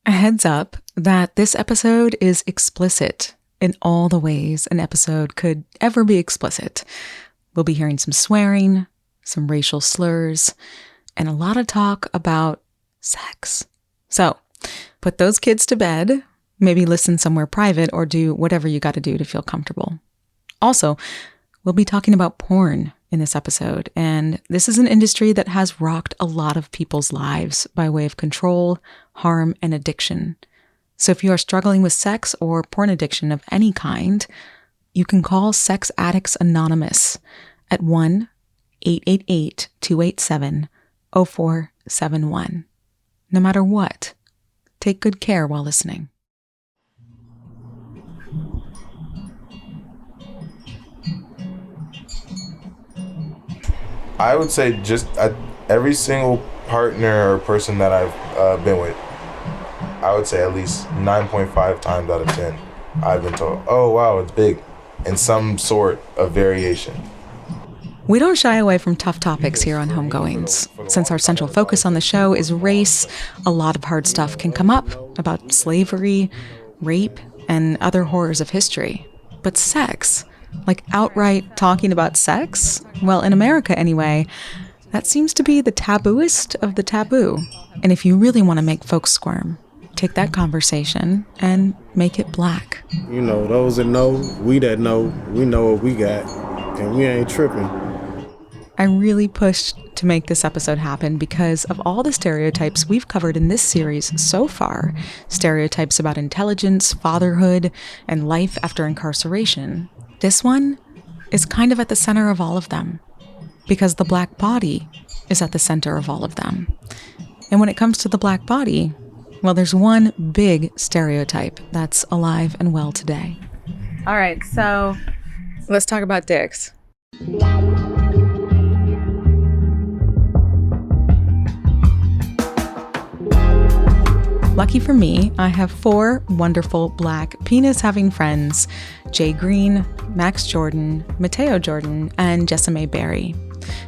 A heads up that this episode is explicit in all the ways an episode could ever be explicit. We'll be hearing some swearing, some racial slurs, and a lot of talk about sex. So, put those kids to bed, maybe listen somewhere private, or do whatever you got to do to feel comfortable. Also, we'll be talking about porn in this episode, and this is an industry that has rocked a lot of people's lives by way of control, harm, and addiction. So if you are struggling with sex or porn addiction of any kind, you can call Sex Addicts Anonymous at 1-888-287-0471. No matter what, take good care while listening. I would say just every single partner or person that I've been with, I would say at least 9.5 times out of 10, I've been told, oh, wow, it's big, in some sort of variation. We don't shy away from tough topics here on Homegoings. Since our central focus on the show is race, a lot of hard stuff can come up about slavery, rape, and other horrors of history. But sex, like outright talking about sex, well, in America anyway, that seems to be the tabooest of the taboo. And if you really want to make folks squirm, take that conversation and make it black. You know, those that know, we that know, we know what we got, and we ain't tripping. I really pushed to make this episode happen because of all the stereotypes we've covered in this series so far. Stereotypes about intelligence, fatherhood, and life after incarceration. This one is kind of at the center of all of them, because the black body is at the center of all of them. And when it comes to the black body, well, there's one big stereotype that's alive and well today. All right, so let's talk about dicks. Lucky for me, I have 4 wonderful black penis-having friends, Jay Green, Max Jordan, Mateo Jordan, and Jessame Berry.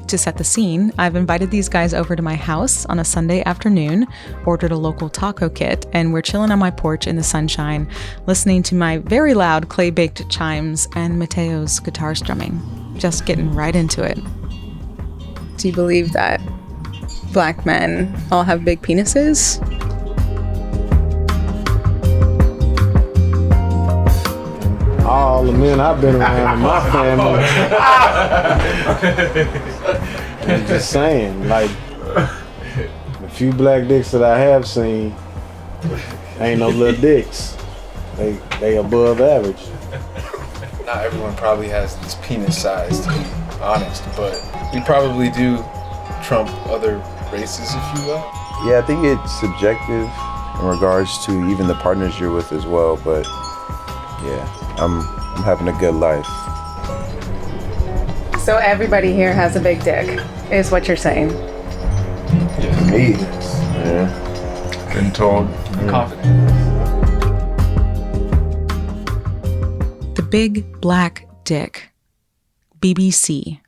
To set the scene, I've invited these guys over to my house on a Sunday afternoon, ordered a local taco kit, and we're chilling on my porch in the sunshine, listening to my very loud clay-baked chimes and Mateo's guitar strumming. Just getting right into it. Do you believe that black men all have big penises? All the men I've been around in my family. I'm just saying, like, the few black dicks that I have seen, ain't no little dicks. They above average. Not everyone probably has this penis size, to be honest, but we probably do trump other races, if you will. Yeah, I think it's subjective in regards to even the partners you're with as well, but yeah, I'm having a good life. So everybody here has a big dick, is what you're saying? Yeah. Me? Yeah. Been told. I'm confident. The big black dick. BBC.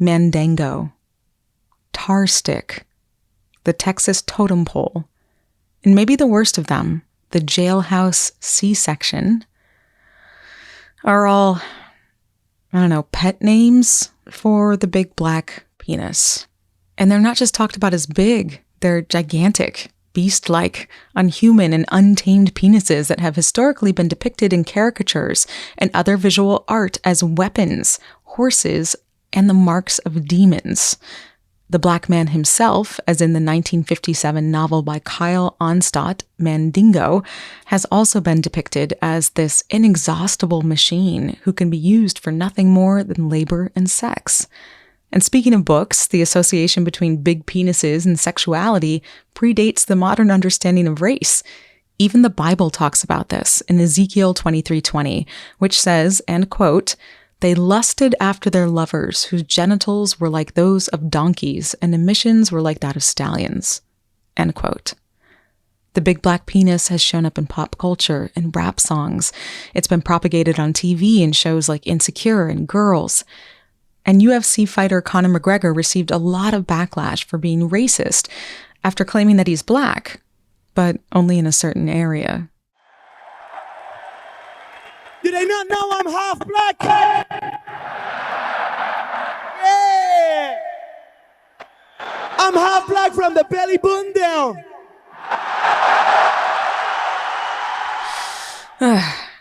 Mandango. Tar stick. The Texas totem pole. And maybe the worst of them, the jailhouse C-section, are all, I don't know, pet names for the big black penis. And they're not just talked about as big, they're gigantic, beast-like, unhuman, and untamed penises that have historically been depicted in caricatures and other visual art as weapons, horses, and the marks of demons. The black man himself, as in the 1957 novel by Kyle Onstott, Mandingo, has also been depicted as this inexhaustible machine who can be used for nothing more than labor and sex. And speaking of books, the association between big penises and sexuality predates the modern understanding of race. Even the Bible talks about this in Ezekiel 23:20, which says, and quote, "They lusted after their lovers, whose genitals were like those of donkeys, and emissions were like that of stallions." End quote. The big black penis has shown up in pop culture and rap songs. It's been propagated on TV in shows like Insecure and Girls. And UFC fighter Conor McGregor received a lot of backlash for being racist after claiming that he's black. but only in a certain area. Do they not know I'm half black? Yeah! I'm half black from the belly button down.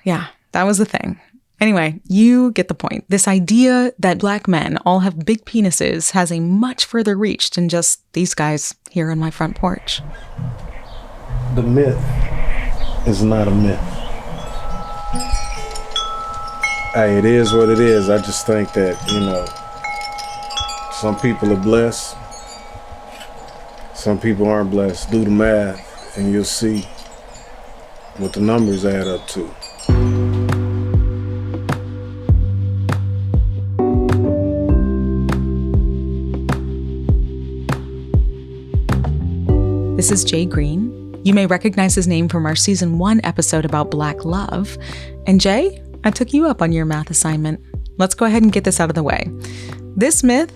Yeah, that was the thing. Anyway, you get the point. This idea that black men all have big penises has a much further reach than just these guys here on my front porch. The myth is not a myth. Hey, it is what it is. I just think that, some people are blessed. Some people aren't blessed. Do the math and you'll see what the numbers add up to. This is Jay Green. You may recognize his name from our season 1 episode about Black love. And Jay, I took you up on your math assignment. Let's go ahead and get this out of the way. This myth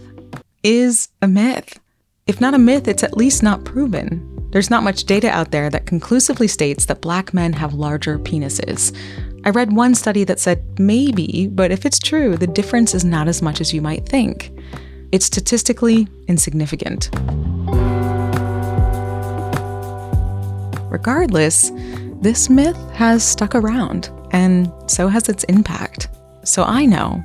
is a myth. If not a myth, it's at least not proven. There's not much data out there that conclusively states that black men have larger penises. I read one study that said maybe, but if it's true, the difference is not as much as you might think. It's statistically insignificant. Regardless, this myth has stuck around, and so has its impact. So I know,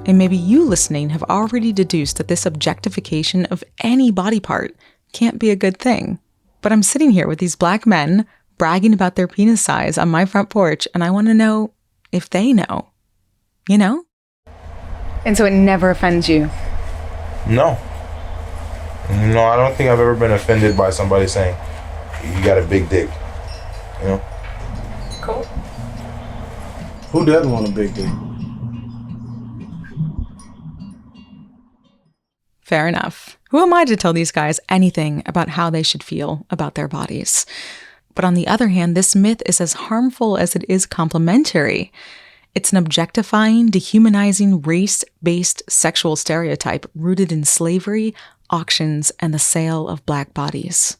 and maybe you listening have already deduced that this objectification of any body part can't be a good thing. But I'm sitting here with these black men bragging about their penis size on my front porch, and I want to know if they know. You know? And so it never offends you? No. No, I don't think I've ever been offended by somebody saying, you got a big dick. Cool. Who doesn't want a big dick? Fair enough. Who am I to tell these guys anything about how they should feel about their bodies? But on the other hand, this myth is as harmful as it is complimentary. It's an objectifying, dehumanizing, race-based sexual stereotype rooted in slavery, auctions, and the sale of black bodies.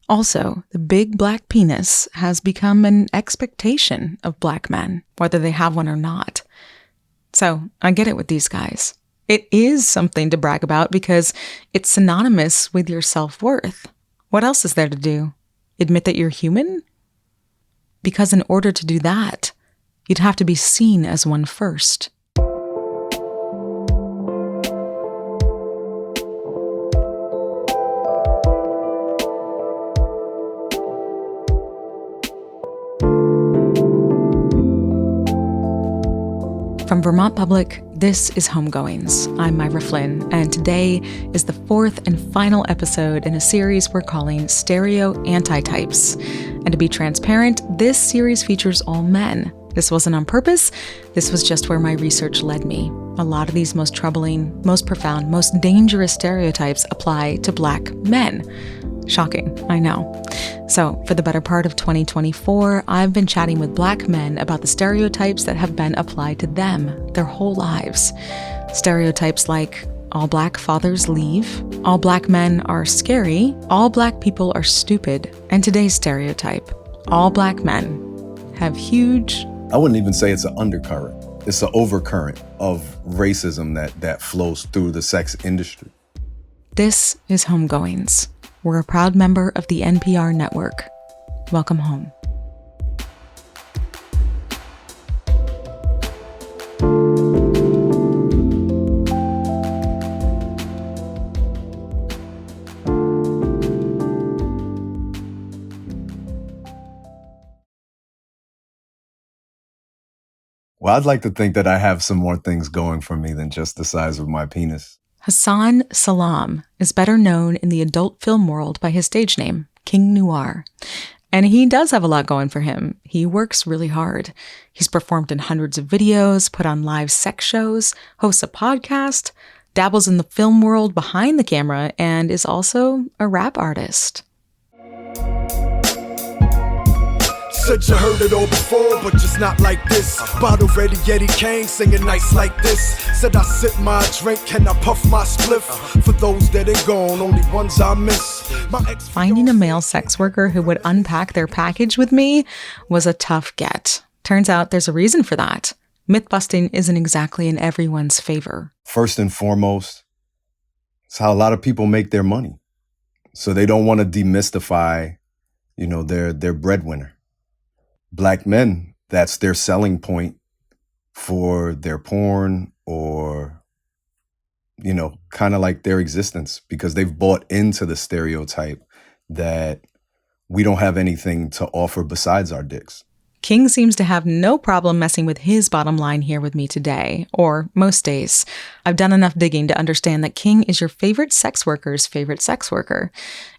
Also, the big black penis has become an expectation of black men, whether they have one or not. So, I get it with these guys. It is something to brag about because it's synonymous with your self-worth. What else is there to do? Admit that you're human? Because in order to do that, you'd have to be seen as one first. From Vermont Public, this is Homegoings. I'm Myra Flynn, and today is the 4th and final episode in a series we're calling Stereotypes. And to be transparent, this series features all men. This wasn't on purpose, this was just where my research led me. A lot of these most troubling, most profound, most dangerous stereotypes apply to black men. Shocking, I know. So, for the better part of 2024, I've been chatting with black men about the stereotypes that have been applied to them their whole lives. Stereotypes like, all black fathers leave, all black men are scary, all black people are stupid, and today's stereotype, all black men have huge... I wouldn't even say it's an undercurrent. It's an overcurrent of racism that flows through the sex industry. This is Homegoings. We're a proud member of the NPR network. Welcome home. Well, I'd like to think that I have some more things going for me than just the size of my penis. Hassan Salam is better known in the adult film world by his stage name, King Noir. And he does have a lot going for him. He works really hard. He's performed in hundreds of videos, put on live sex shows, hosts a podcast, dabbles in the film world behind the camera, and is also a rap artist. Said you heard it all before, but just not like this. Bottle ready, Yeti Kane, singing nice like this. Said I sip my drink, can I puff my spliff? For those that ain't gone, only ones I miss. My ex Finding a male sex worker who would unpack their package with me was a tough get. Turns out there's a reason for that. Myth-busting isn't exactly in everyone's favor. First and foremost, it's how a lot of people make their money. So they don't want to demystify, their breadwinner. Black men, that's their selling point for their porn or, kind of like their existence, because they've bought into the stereotype that we don't have anything to offer besides our dicks. King seems to have no problem messing with his bottom line here with me today, or most days. I've done enough digging to understand that King is your favorite sex worker's favorite sex worker.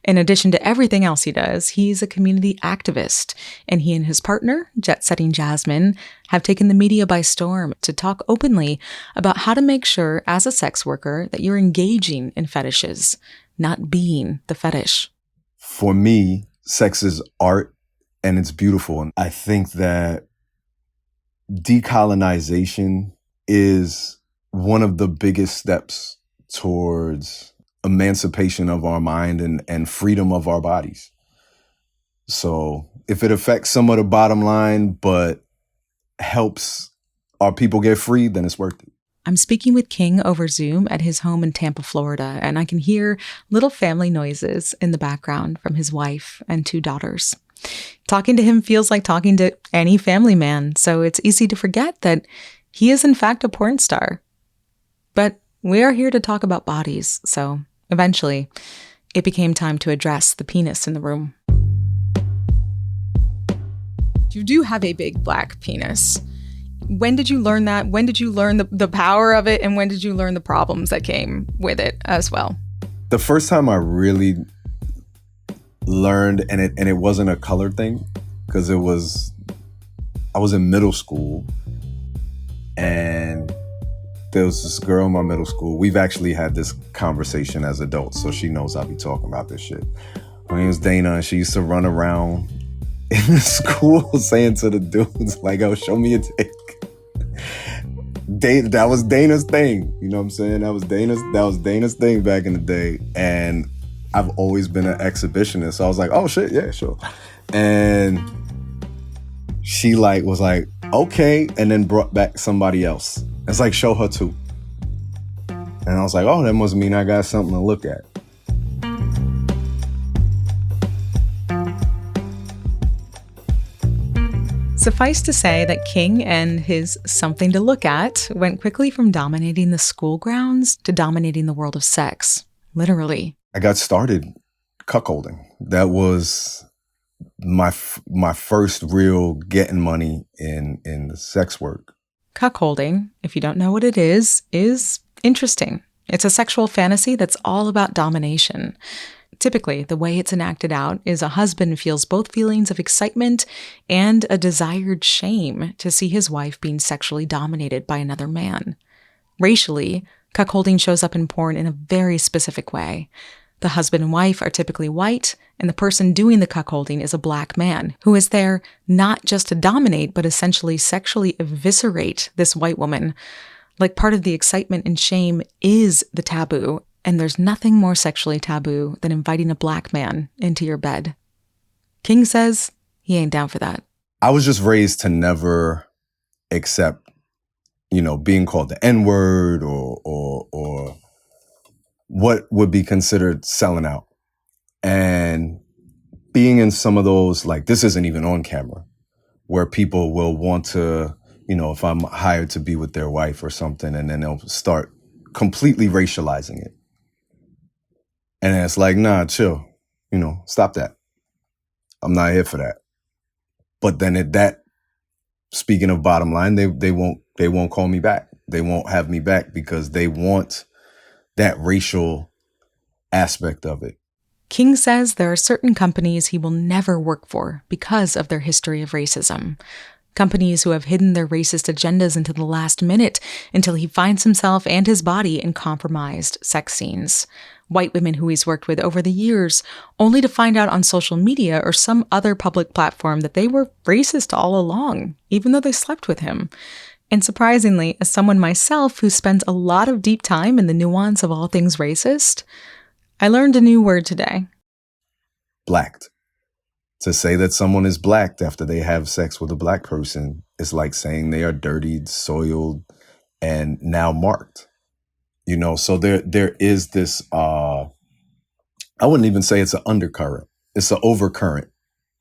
In addition to everything else he does, he's a community activist, and he and his partner, jet-setting Jasmine, have taken the media by storm to talk openly about how to make sure, as a sex worker, that you're engaging in fetishes, not being the fetish. For me, sex is art. And it's beautiful. And I think that decolonization is one of the biggest steps towards emancipation of our mind and freedom of our bodies. So if it affects some of the bottom line, but helps our people get free, then it's worth it. I'm speaking with King over Zoom at his home in Tampa, Florida, and I can hear little family noises in the background from his wife and 2 daughters. Talking to him feels like talking to any family man, so it's easy to forget that he is in fact a porn star. But we are here to talk about bodies, so eventually it became time to address the penis in the room. You do have a big black penis. When did you learn that? When did you learn the power of it? And when did you learn the problems that came with it as well? The first time I really learned, and it wasn't a color thing, because I was in middle school, and there was this girl in my middle school. We've actually had this conversation as adults, so she knows I'll be talking about this shit. Her name was Dana, and she used to run around in the school saying to the dudes, like, "Oh, show me a dick." That was Dana's thing. You know what I'm saying? That was Dana's thing back in the day. And I've always been an exhibitionist. So I was like, oh shit, yeah, sure. And she was like, okay, and then brought back somebody else. It's like, show her too. And I was like, oh, that must mean I got something to look at. Suffice to say that King and his something to look at went quickly from dominating the school grounds to dominating the world of sex. Literally. I got started cuckolding. That was my first real getting money in the sex work. Cuckolding, if you don't know what it is interesting. It's a sexual fantasy that's all about domination. Typically, the way it's enacted out is a husband feels both feelings of excitement and a desired shame to see his wife being sexually dominated by another man. Racially, cuckolding shows up in porn in a very specific way. The husband and wife are typically white, and the person doing the cuckolding is a black man who is there not just to dominate, but essentially sexually eviscerate this white woman. Like, part of the excitement and shame is the taboo, and there's nothing more sexually taboo than inviting a black man into your bed. King says he ain't down for that. I was just raised to never accept, being called the N-word or what would be considered selling out. And being in some of those, like, this isn't even on camera, where people will want to, if I'm hired to be with their wife or something, and then they'll start completely racializing it. And it's like, nah, chill, stop that. I'm not here for that. But then speaking of bottom line, they won't call me back. They won't have me back because they want that racial aspect of it. King says there are certain companies he will never work for because of their history of racism. Companies who have hidden their racist agendas until the last minute, until he finds himself and his body in compromised sex scenes. White women who he's worked with over the years, only to find out on social media or some other public platform that they were racist all along, even though they slept with him. And surprisingly, as someone myself who spends a lot of deep time in the nuance of all things racist, I learned a new word today. blacked. To say that someone is blacked after they have sex with a black person is like saying they are dirtied, soiled, and now marked. You know, so there is this, I wouldn't even say it's an undercurrent. It's an overcurrent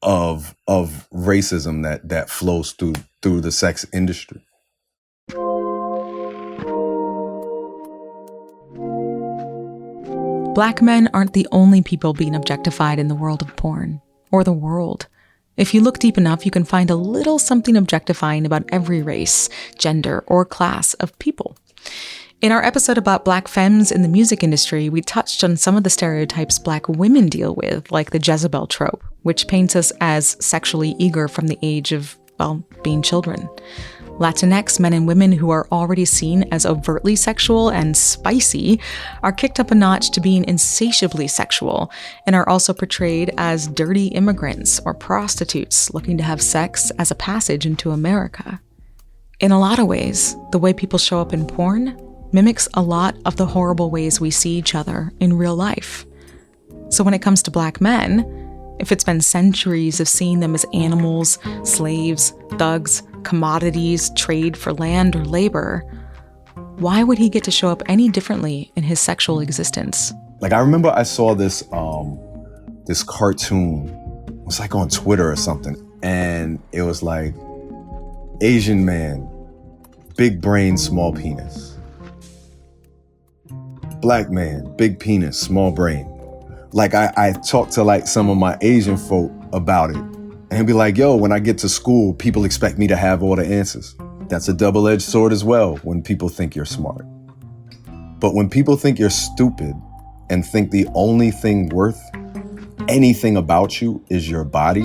of racism that flows through the sex industry. Black men aren't the only people being objectified in the world of porn, or the world. If you look deep enough, you can find a little something objectifying about every race, gender, or class of people. In our episode about black femmes in the music industry, we touched on some of the stereotypes black women deal with, like the Jezebel trope, which paints us as sexually eager from the age of, well, being children. Latinx men and women who are already seen as overtly sexual and spicy are kicked up a notch to being insatiably sexual and are also portrayed as dirty immigrants or prostitutes looking to have sex as a passage into America. In a lot of ways, the way people show up in porn mimics a lot of the horrible ways we see each other in real life. So when it comes to black men, if it's been centuries of seeing them as animals, slaves, thugs, commodities, trade for land or labor, why would he get to show up any differently in his sexual existence? Like, I remember I saw this this cartoon. It was like on Twitter or something, and it was like, Asian man, big brain, small penis. Black man, big penis, small brain. Like, I talked to like some of my Asian folk about it, and be like, yo, when I get to school, people expect me to have all the answers. That's a double-edged sword as well when people think you're smart. But when people think you're stupid and think the only thing worth anything about you is your body,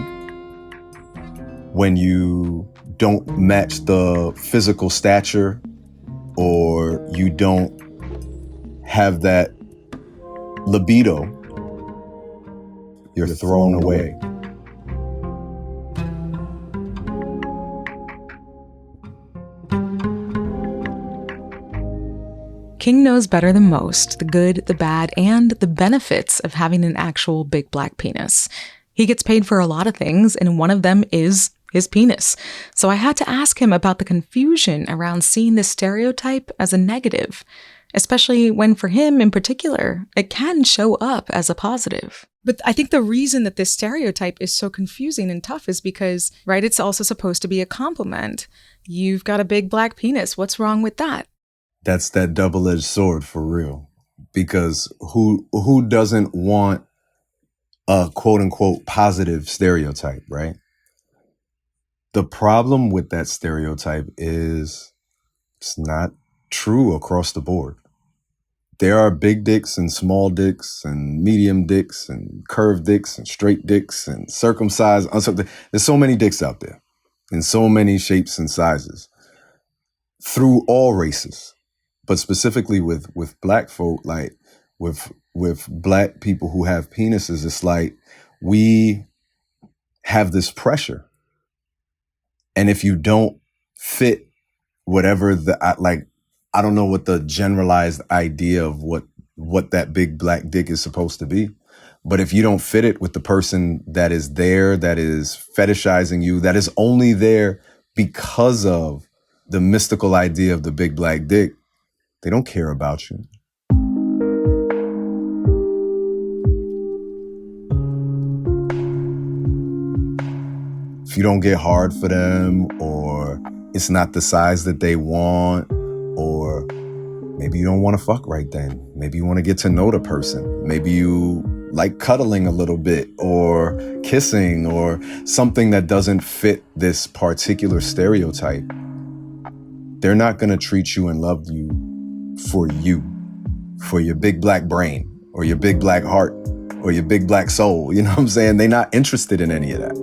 when you don't match the physical stature or you don't have that libido, you're thrown away. King knows better than most the good, the bad, and the benefits of having an actual big black penis. He gets paid for a lot of things, and one of them is his penis. So I had to ask him about the confusion around seeing this stereotype as a negative, especially when for him in particular, it can show up as a positive. But I think the reason that this stereotype is so confusing and tough is because, right, it's also supposed to be a compliment. You've got a big black penis. What's wrong with that? That's that double-edged sword for real. Because who doesn't want a quote-unquote positive stereotype, right? The problem with that stereotype is it's not true across the board. There are big dicks and small dicks and medium dicks and curved dicks and straight dicks and circumcised, uncircumcised. There's so many dicks out there in so many shapes and sizes through all races. But specifically with black folk, like with black people who have penises, it's like we have this pressure. And if you don't fit whatever I don't know what the generalized idea of what that big black dick is supposed to be. But if you don't fit it with the person that is there, that is fetishizing you, that is only there because of the mystical idea of the big black dick, they don't care about you. If you don't get hard for them, or it's not the size that they want, or maybe you don't want to fuck right then. Maybe you want to get to know the person. Maybe you like cuddling a little bit, or kissing, or something that doesn't fit this particular stereotype. They're not going to treat you and love you, for your big black brain, or your big black heart, or your big black soul. You know what I'm saying? They're not interested in any of that.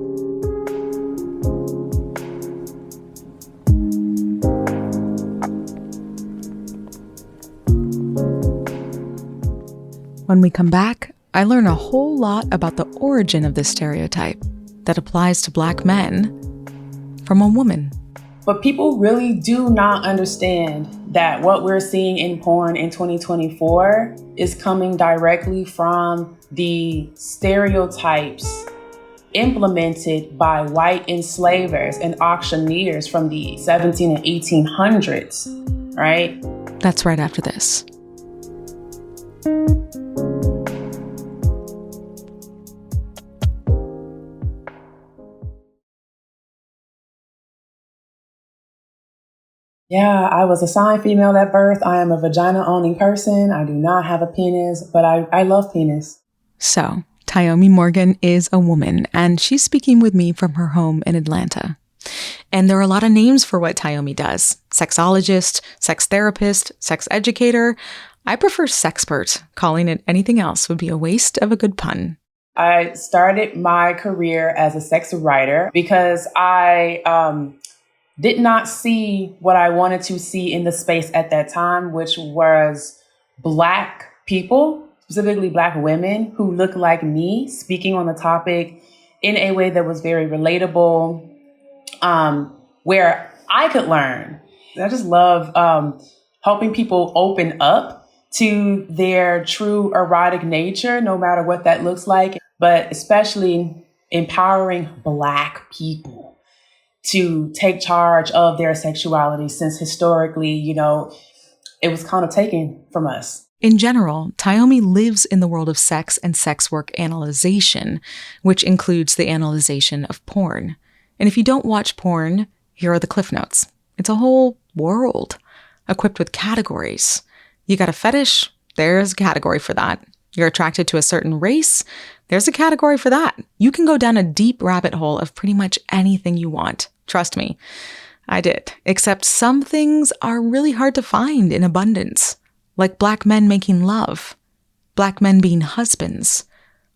When we come back, I learn a whole lot about the origin of this stereotype that applies to black men from a woman. But people really do not understand that what we're seeing in porn in 2024 is coming directly from the stereotypes implemented by white enslavers and auctioneers from the 17 and 1800s, right? That's right after this. Yeah, I was assigned female at birth. I am a vagina-owning person. I do not have a penis, but I love penis. So, Tayomi Morgan is a woman, and she's speaking with me from her home in Atlanta. And there are a lot of names for what Tayomi does. Sexologist, sex therapist, sex educator. I prefer sexpert. Calling it anything else would be a waste of a good pun. I started my career as a sex writer because I did not see what I wanted to see in the space at that time, which was Black people, specifically Black women who look like me, speaking on the topic in a way that was very relatable, where I could learn. I just love helping people open up to their true erotic nature, no matter what that looks like, but especially empowering Black people to take charge of their sexuality, since historically, it was kind of taken from us. In general, Tayomi lives in the world of sex and sex work analyzation, which includes the analyzation of porn. And if you don't watch porn, here are the cliff notes. It's a whole world equipped with categories. You got a fetish? There's a category for that. You're attracted to a certain race? There's a category for that. You can go down a deep rabbit hole of pretty much anything you want. Trust me, I did. Except some things are really hard to find in abundance, like Black men making love, Black men being husbands,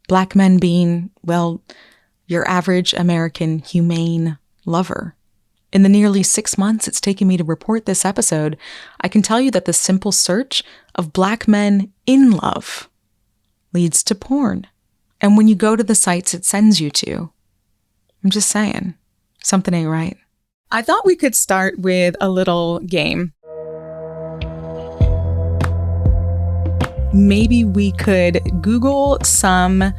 Black men being, well, your average American humane lover. In the nearly 6 months it's taken me to report this episode, I can tell you that the simple search of Black men in love leads to porn. And when you go to the sites it sends you to, I'm just saying, something ain't right. I thought we could start with a little game. Maybe we could Google some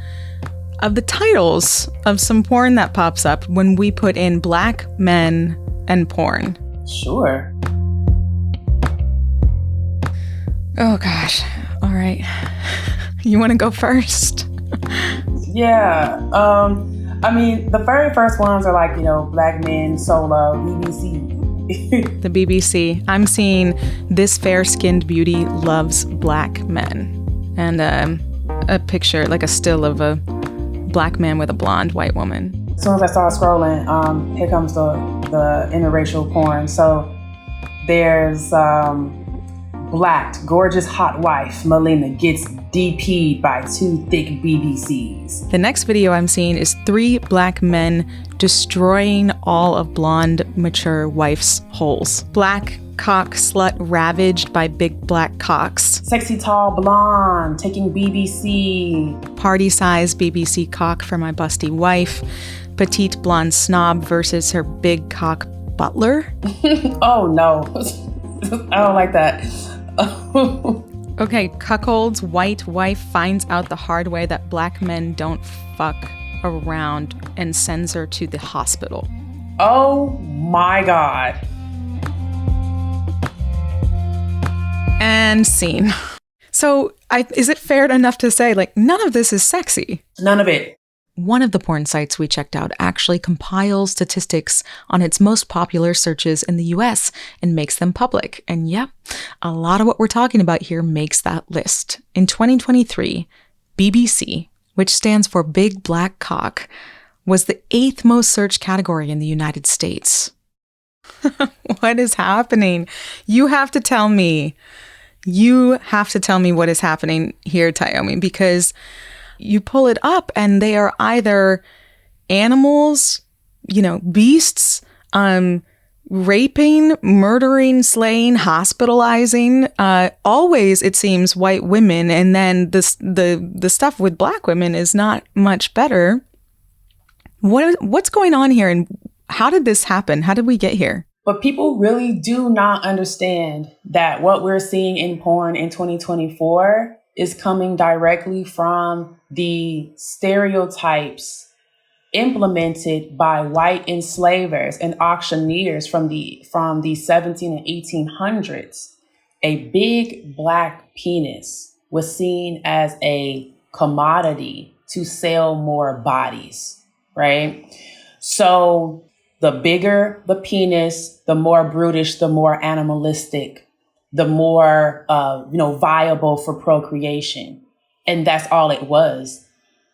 of the titles of some porn that pops up when we put in Black men and porn. Sure. Oh gosh. All right. You want to go first? Yeah. The very first ones are like, Black men, solo, BBC. The BBC. I'm seeing This Fair-Skinned Beauty Loves Black Men. And a picture, like a still of a Black man with a blonde white woman. As soon as I started scrolling, here comes the interracial porn. So there's Black, gorgeous hot wife, Melina, gets DP'd by 2 thick BBCs. The next video I'm seeing is 3 Black men destroying all of blonde, mature wife's holes. Black cock slut ravaged by big black cocks. Sexy tall blonde taking BBC. Party size BBC cock for my busty wife. Petite blonde snob versus her big cock butler. Oh no, I don't like that. Okay, cuckold's white wife finds out the hard way that Black men don't fuck around and sends her to the hospital. Oh my God. And scene. So is it fair enough to say, none of this is sexy? None of it. One of the porn sites we checked out actually compiles statistics on its most popular searches in the US and makes them public. And yep, a lot of what we're talking about here makes that list. In 2023, BBC, which stands for Big Black Cock, was the 8th most searched category in the United States. What is happening? You have to tell me what is happening here, Tayomi, because you pull it up and they are either animals, beasts, raping, murdering, slaying, hospitalizing, always, it seems, white women. And then the stuff with Black women is not much better. What's going on here, and how did this happen? How did we get here? But people really do not understand that what we're seeing in porn in 2024 is coming directly from the stereotypes implemented by white enslavers and auctioneers from the 17 and 1800s. A big black penis was seen as a commodity to sell more bodies, right? So the bigger the penis, the more brutish, the more animalistic, the more viable for procreation. And that's all it was.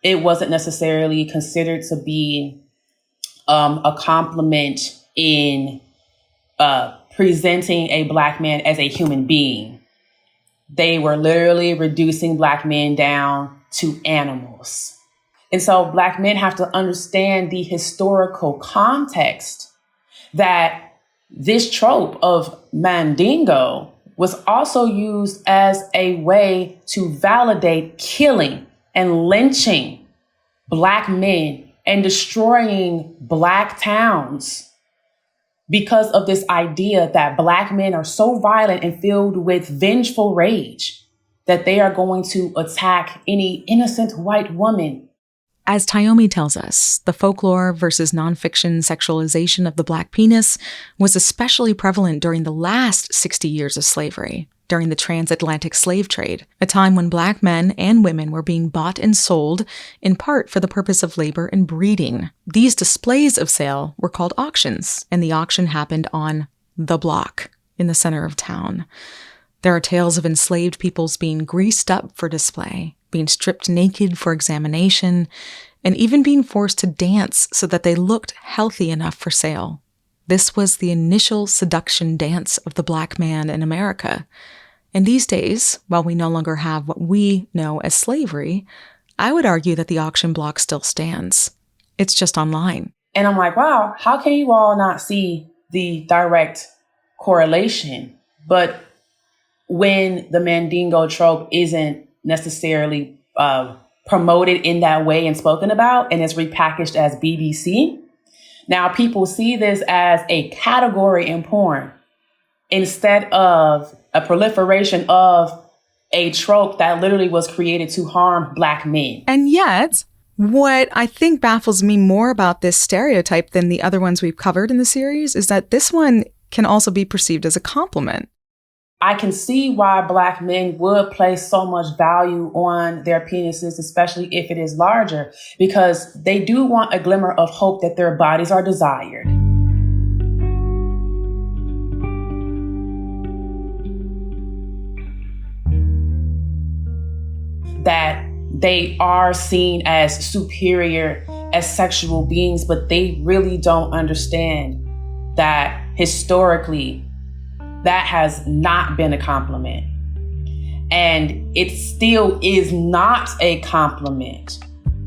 It wasn't necessarily considered to be a compliment in presenting a black man as a human being. They were literally reducing black men down to animals. And so black men have to understand the historical context that this trope of mandingo was also used as a way to validate killing and lynching black men and destroying black towns because of this idea that black men are so violent and filled with vengeful rage that they are going to attack any innocent white woman. As Tayomi tells us, the folklore versus nonfiction sexualization of the black penis was especially prevalent during the last 60 years of slavery, during the transatlantic slave trade, a time when black men and women were being bought and sold, in part for the purpose of labor and breeding. These displays of sale were called auctions, and the auction happened on the block in the center of town. There are tales of enslaved peoples being greased up for display, being stripped naked for examination, and even being forced to dance so that they looked healthy enough for sale. This was the initial seduction dance of the black man in America. And these days, while we no longer have what we know as slavery, I would argue that the auction block still stands. It's just online. And I'm like, wow, how can you all not see the direct correlation? But when the mandingo trope isn't necessarily promoted in that way and spoken about, and is repackaged as BBC, now people see this as a category in porn instead of a proliferation of a trope that literally was created to harm black men. And yet, what I think baffles me more about this stereotype than the other ones we've covered in the series is that this one can also be perceived as a compliment. I can see why black men would place so much value on their penises, especially if it is larger, because they do want a glimmer of hope that their bodies are desired. That they are seen as superior as sexual beings, but they really don't understand that historically, that has not been a compliment. And it still is not a compliment.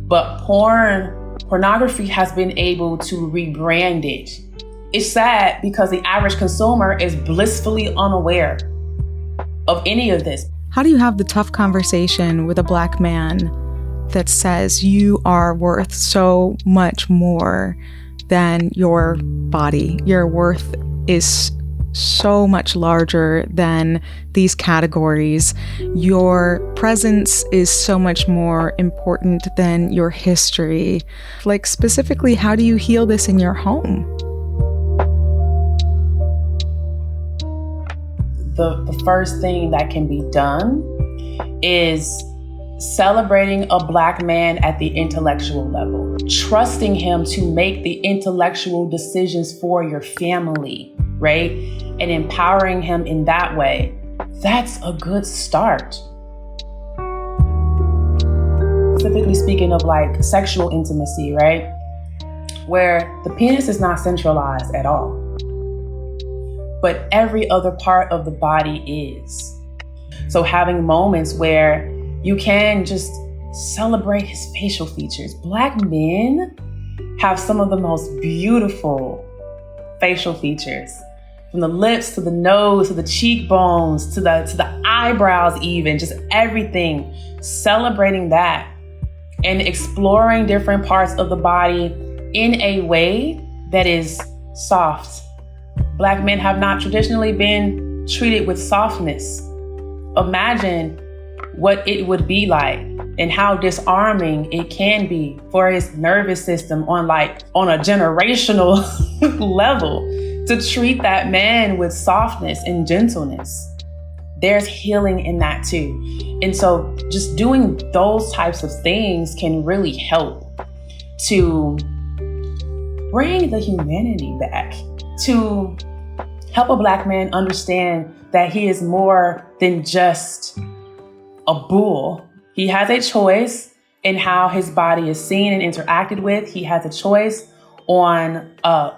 But pornography has been able to rebrand it. It's sad because the average consumer is blissfully unaware of any of this. How do you have the tough conversation with a black man that says you are worth so much more than your body? Your worth is so much larger than these categories. Your presence is so much more important than your history. Like, specifically, how do you heal this in your home? The first thing that can be done is celebrating a black man at the intellectual level, trusting him to make the intellectual decisions for your family, right? And empowering him in that way. That's a good start. Specifically speaking of like sexual intimacy, right? Where the penis is not centralized at all, but every other part of the body is. So having moments where you can just celebrate his facial features. Black men have some of the most beautiful facial features. From the lips to the nose to the cheekbones to the eyebrows even, just everything. Celebrating that and exploring different parts of the body in a way that is soft Black men have not traditionally been treated with softness. Imagine what it would be like and how disarming it can be for his nervous system on a generational level to treat that man with softness and gentleness. There's healing in that too. And so just doing those types of things can really help to bring the humanity back, to help a Black man understand that he is more than just a bull. He has a choice in how his body is seen and interacted with. He has a choice on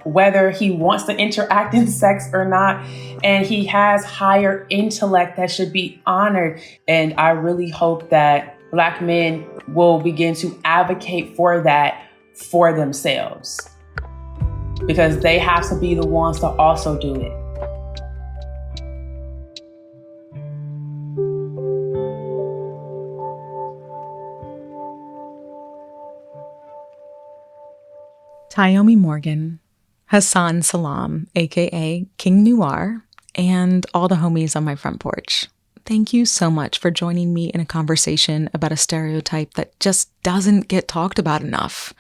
whether he wants to interact in sex or not. And he has higher intellect that should be honored. And I really hope that Black men will begin to advocate for that for themselves, because they have to be the ones to also do it. Tayomi Morgan, Hassan Salam, aka King Noir, and all the homies on my front porch. Thank you so much for joining me in a conversation about a stereotype that just doesn't get talked about enough.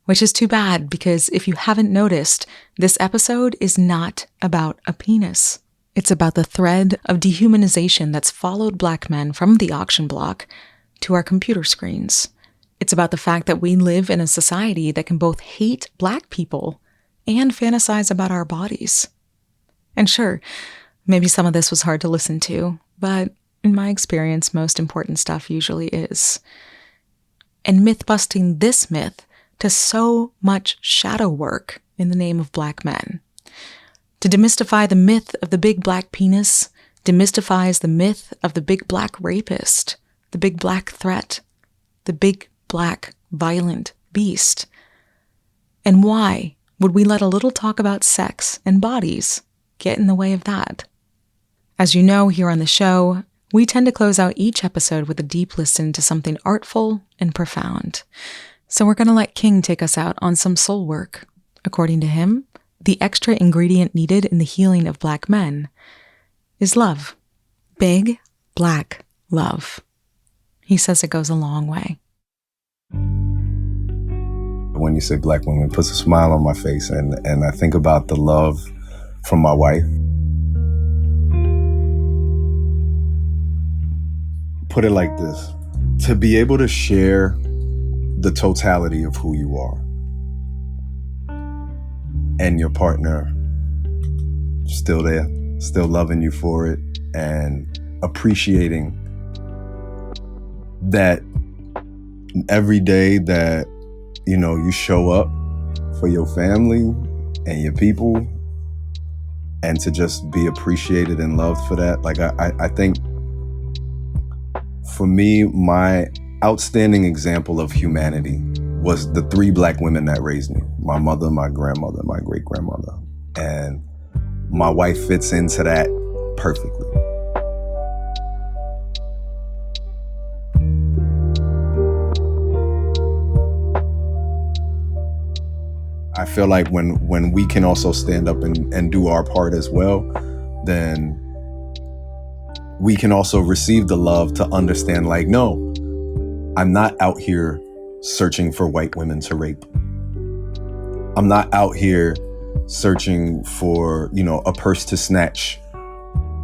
Which is too bad, because if you haven't noticed, this episode is not about a penis. It's about the thread of dehumanization that's followed Black men from the auction block to our computer screens. It's about the fact that we live in a society that can both hate Black people and fantasize about our bodies. And sure, maybe some of this was hard to listen to, but in my experience, most important stuff usually is. And myth-busting this myth to so much shadow work in the name of Black men. To demystify the myth of the big Black penis demystifies the myth of the big Black rapist, the big Black threat, the big Black violent beast. And why would we let a little talk about sex and bodies get in the way of that? As you know, here on the show, we tend to close out each episode with a deep listen to something artful and profound. So we're going to let King take us out on some soul work. According to him, the extra ingredient needed in the healing of Black men is love. Big Black love. He says it goes a long way. When you say Black women, it puts a smile on my face, and I think about the love from my wife. Put it like this: to be able to share the totality of who you are and your partner still there, still loving you for it and appreciating that every day that, you know, you show up for your family and your people, and to just be appreciated and loved for that. Like, I think for me, my outstanding example of humanity was the 3 Black women that raised me: my mother, my grandmother, my great-grandmother. And my wife fits into that perfectly. I feel like when we can also stand up and do our part as well, then we can also receive the love to understand, like, no, I'm not out here searching for white women to rape. I'm not out here searching for, you know, a purse to snatch.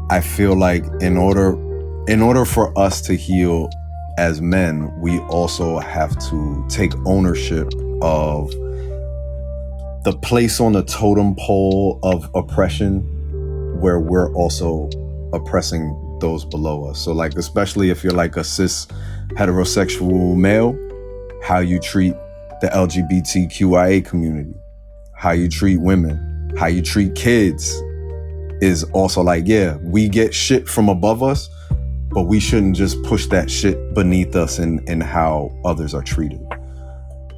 I feel like in order for us to heal as men, we also have to take ownership of the place on the totem pole of oppression where we're also oppressing those below us. So, like, especially if you're like a cis heterosexual male, how you treat the LGBTQIA community, how you treat women, how you treat kids is also like, yeah, we get shit from above us, but we shouldn't just push that shit beneath us in how others are treated.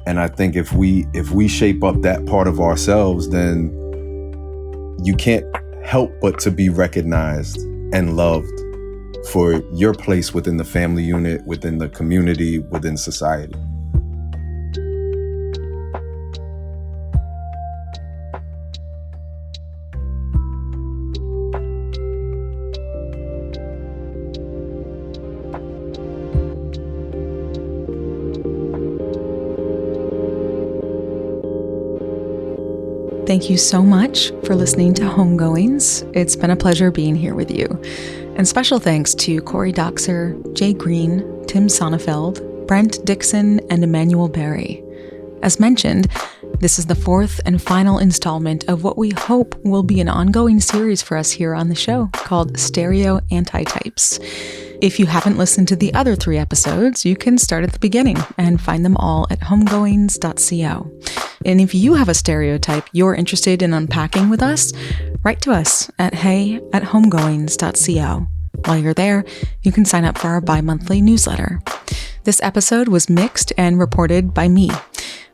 And I think if we shape up that part of ourselves, then you can't help but to be recognized and loved for your place within the family unit, within the community, within society. Thank you so much for listening to Homegoings. It's been a pleasure being here with you. And special thanks to Corey Doxer, Jay Green, Tim Sonnefeld, Brent Dixon, and Emmanuel Berry. As mentioned, this is the fourth and final installment of what we hope will be an ongoing series for us here on the show called Stereotypes. If you haven't listened to the other 3 episodes, you can start at the beginning and find them all at homegoings.co. And if you have a stereotype you're interested in unpacking with us, write to us at hey@homegoings.co. While you're there, you can sign up for our bi-monthly newsletter. This episode was mixed and reported by me.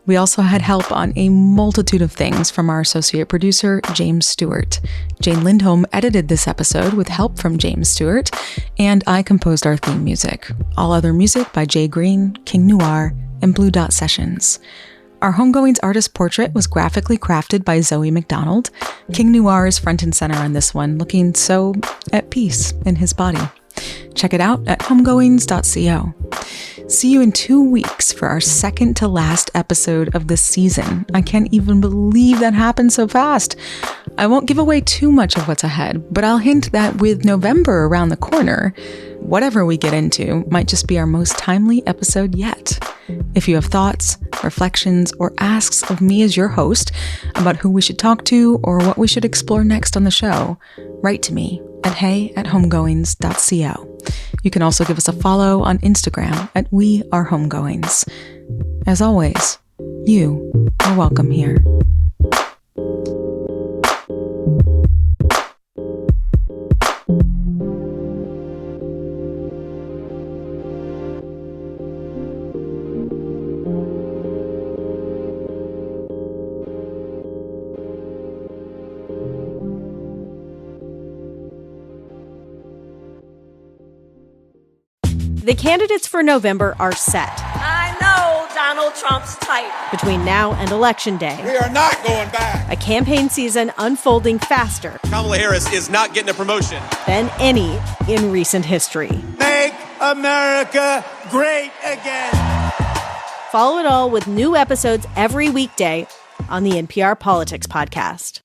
We also had help on a multitude of things from our associate producer, James Stewart. Jane Lindholm edited this episode with help from James Stewart, and I composed our theme music. All other music by Jay Green, King Noir, and Blue Dot Sessions. Our Homegoings artist portrait was graphically crafted by Zoe McDonald. King Noir is front and center on this one, looking so at peace in his body. Check it out at homegoings.co. See you in 2 weeks for our second to last episode of this season. I can't even believe that happened so fast. I won't give away too much of what's ahead, but I'll hint that with November around the corner, whatever we get into might just be our most timely episode yet. If you have thoughts, reflections, or asks of me as your host about who we should talk to or what we should explore next on the show, write to me at hey@homegoings.co. You can also give us a follow on Instagram at wearehomegoings. As always, you are welcome here. The candidates for November are set. I know Donald Trump's type. Between now and Election Day, we are not going back. A campaign season unfolding faster. Kamala Harris is not getting a promotion Than any in recent history. Make America great again. Follow it all with new episodes every weekday on the NPR Politics Podcast.